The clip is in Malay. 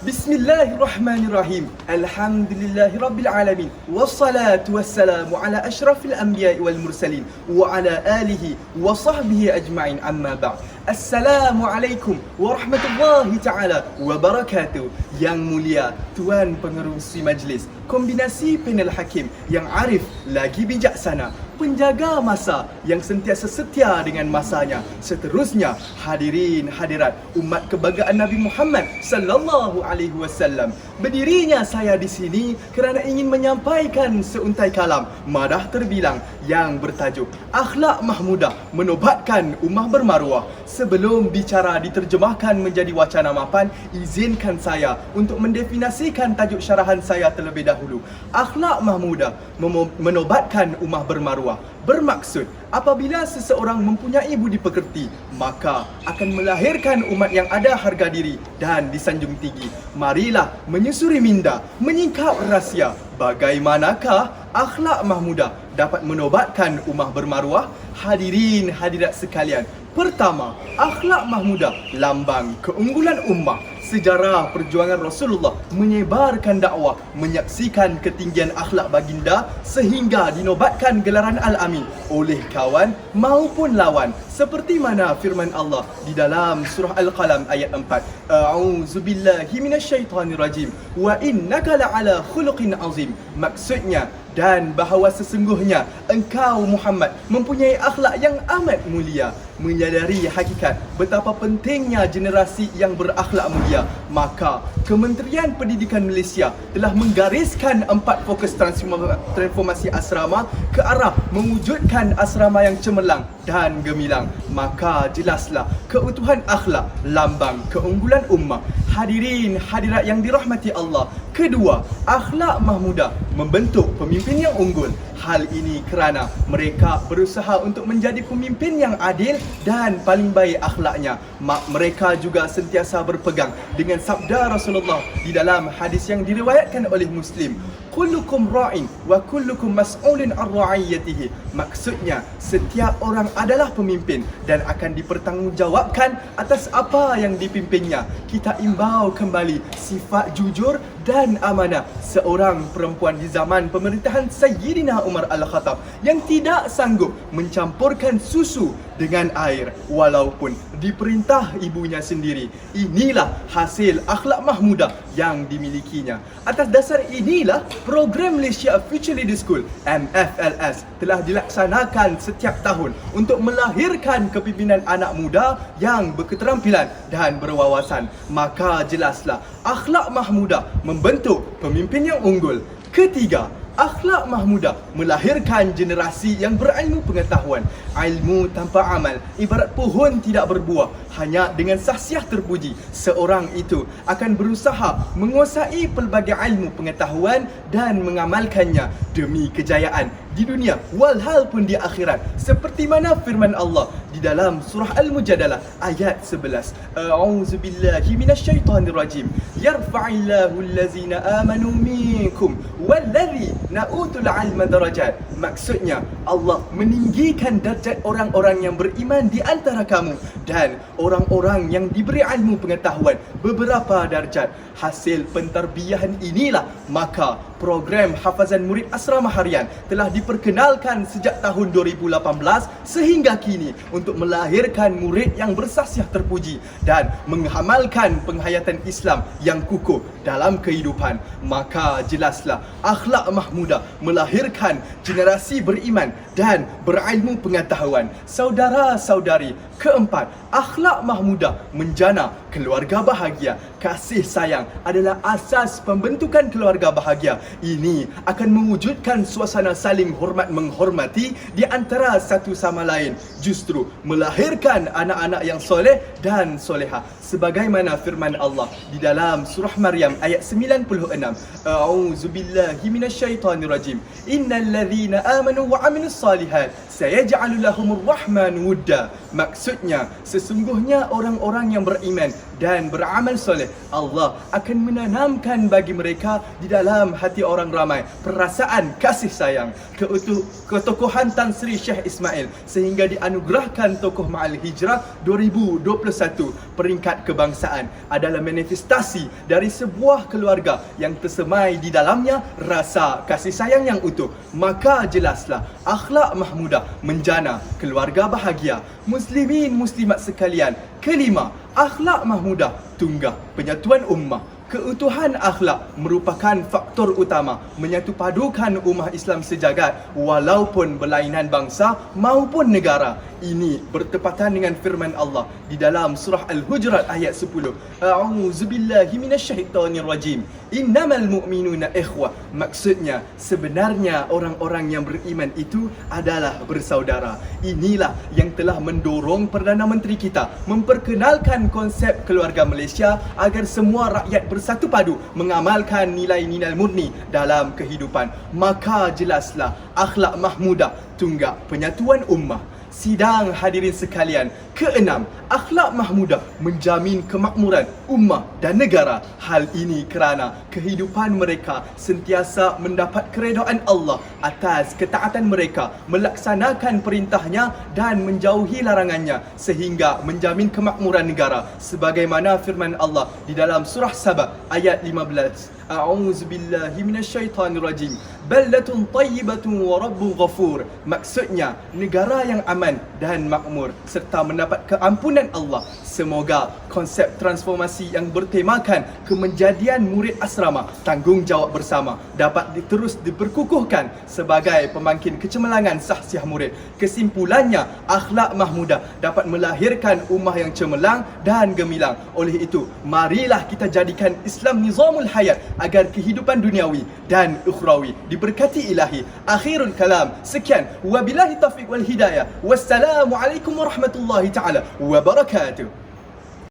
Bismillahirrahmanirrahim. Alhamdulillahirabbil alamin. Wassalatu wassalamu ala asyrafil anbiya'i wal mursalin wa ala alihi wa sahbihi ajma'in, amma ba'd. Assalamualaikum warahmatullahi taala wabarakatuh. Yang mulia Tuan Pengerusi Majlis, kombinasi panel hakim yang arif lagi bijaksana, penjaga masa yang sentiasa setia dengan masanya. Seterusnya, hadirin hadirat umat kebanggaan Nabi Muhammad sallallahu alaihi wasallam. Berdirinya saya di sini kerana ingin menyampaikan seuntai kalam madah terbilang yang bertajuk Akhlak Mahmudah Menobatkan Ummah Bermaruah. Sebelum bicara diterjemahkan menjadi wacana mapan, izinkan saya untuk mendefinisikan tajuk syarahan saya terlebih dahulu. Akhlak Mahmudah Menobatkan Ummah Bermaruah bermaksud apabila seseorang mempunyai budi pekerti, maka akan melahirkan umat yang ada harga diri dan disanjung tinggi. Marilah menyusuri minda, menyingkap rahsia. Bagaimanakah akhlak mahmudah dapat menobatkan ummah bermaruah? Hadirin hadirat sekalian, pertama, akhlak mahmudah lambang keunggulan ummah. Sejarah perjuangan Rasulullah menyebarkan dakwah, menyaksikan ketinggian akhlak baginda sehingga dinobatkan gelaran Al-Amin oleh kawan maupun lawan. Seperti mana firman Allah di dalam surah Al-Qalam ayat 4. A'udzubillahi minasyaitonirrajim. Wa innaka la'ala khuluqin azim. Maksudnya, dan bahawa sesungguhnya engkau Muhammad mempunyai akhlak yang amat mulia. Menyadari hakikat betapa pentingnya generasi yang berakhlak mulia, maka Kementerian Pendidikan Malaysia telah menggariskan 4 fokus transformasi asrama ke arah mewujudkan asrama yang cemerlang dan gemilang. Maka jelaslah keutuhan akhlak lambang keunggulan ummah. Hadirin hadirat yang dirahmati Allah. Kedua, akhlak mahmudah membentuk pemimpin yang unggul. Hal ini kerana mereka berusaha untuk menjadi pemimpin yang adil dan paling baik akhlaknya. Mereka juga sentiasa berpegang dengan sabda Rasulullah di dalam hadis yang diriwayatkan oleh Muslim. Kullukum ra'in wa kullukum mas'ulun an ra'iyatihi. Maksudnya, setiap orang adalah pemimpin dan akan dipertanggungjawabkan atas apa yang dipimpinnya. Kita imbau kembali sifat jujur dan amanah seorang perempuan di zaman pemerintahan Sayyidina Umar Al-Khattab yang tidak sanggup mencampurkan susu dengan air walaupun diperintah ibunya sendiri. Inilah hasil akhlak mahmudah yang dimilikinya. Atas dasar inilah program Malaysia Future Leader School MFLS telah dilaksanakan setiap tahun untuk melahirkan kepimpinan anak muda yang berketerampilan dan berwawasan. Maka jelaslah akhlak mahmudah membentuk pemimpin yang unggul. Ketiga, akhlak mahmudah melahirkan generasi yang berilmu pengetahuan. Ilmu tanpa amal ibarat pohon tidak berbuah. Hanya dengan sahsiah terpuji, seorang itu akan berusaha menguasai pelbagai ilmu pengetahuan dan mengamalkannya demi kejayaan di dunia walhal pun di akhirat. Seperti mana firman Allah di dalam surah Al-Mujadalah ayat 11. A'udzubillahi minasyaitonirrajim. Yarfa'illahu allazina amanu minkum wallazina utul ilma darajat. Maksudnya, Allah meninggikan darjat orang-orang yang beriman di antara kamu dan orang-orang yang diberi ilmu pengetahuan beberapa darjat. Hasil pentarbiyahan inilah maka program hafazan murid asrama harian telah diperkenalkan sejak tahun 2018 sehingga kini untuk melahirkan murid yang bersahsiah terpuji dan mengamalkan penghayatan Islam yang kukuh dalam kehidupan. Maka jelaslah akhlak mahmudah melahirkan generasi beriman dan berilmu pengetahuan. Saudara-saudari, keempat, akhlak mahmudah menjana keluarga bahagia. Kasih sayang adalah asas pembentukan keluarga bahagia. Ini akan mewujudkan suasana saling hormat menghormati di antara satu sama lain. Justru melahirkan anak-anak yang soleh dan soleha. Sebagaimana firman Allah di dalam surah Maryam ayat 96. A'udzubillahi minasyaitonirrajim. Innal ladzina amanu wa 'amilus salihat sayaj'alu lahumur rahmanu wudda. Maksudnya, sesungguhnya orang-orang yang beriman dan beramal soleh, Allah akan menanamkan bagi mereka di dalam hati orang ramai perasaan kasih sayang, ketokohan Tan Sri Syekh Ismail sehingga dianugerahkan Tokoh Ma'al Hijrah 2021. Peringkat kebangsaan adalah manifestasi dari sebuah keluarga yang tersemai di dalamnya rasa kasih sayang yang utuh. Maka jelaslah akhlak mahmudah menjana keluarga bahagia. Muslimin muslimat sekalian, kelima, akhlak mahmudah tunggah penyatuan ummah. Keutuhan akhlak merupakan faktor utama menyatu padukan ummah Islam sejagat walaupun berlainan bangsa maupun negara. Ini bertepatan dengan firman Allah di dalam surah Al-Hujurat ayat 10. A'udzubillahi minasyaitonirrajim. Innamal mu'minuna ikhwah. Maksudnya sebenarnya orang-orang yang beriman itu adalah bersaudara. Inilah yang telah mendorong Perdana Menteri kita memperkenalkan konsep keluarga Malaysia agar semua rakyat bersatu padu mengamalkan nilai-nilai murni dalam kehidupan. Maka jelaslah akhlak mahmudah tunggak penyatuan ummah. Sidang hadirin sekalian, keenam, akhlak mahmudah menjamin kemakmuran ummah dan negara. Hal ini kerana kehidupan mereka sentiasa mendapat keredaan Allah atas ketaatan mereka, melaksanakan perintahnya dan menjauhi larangannya sehingga menjamin kemakmuran negara. Sebagaimana firman Allah di dalam surah Sabah ayat 15. A'udzubillahi minasyaitonirrajim. Baldatun tayyibatun wa rabbun ghafur. Maksudnya negara yang aman dan makmur serta mendapat keampunan Allah. Semoga konsep transformasi yang bertemakan kemenjadian murid asrama tanggungjawab bersama dapat terus diperkukuhkan sebagai pembangkit kecemerlangan sahsiah murid. Kesimpulannya, akhlak mahmudah dapat melahirkan ummah yang cemerlang dan gemilang. Oleh itu, marilah kita jadikan Islam nizamul hayat agar kehidupan duniawi dan ukhrawi diberkati ilahi. Akhirul kalam, sekian, wabillahi taufiq wal hidayah. Wassalamualaikum warahmatullahi taala wabarakatuh.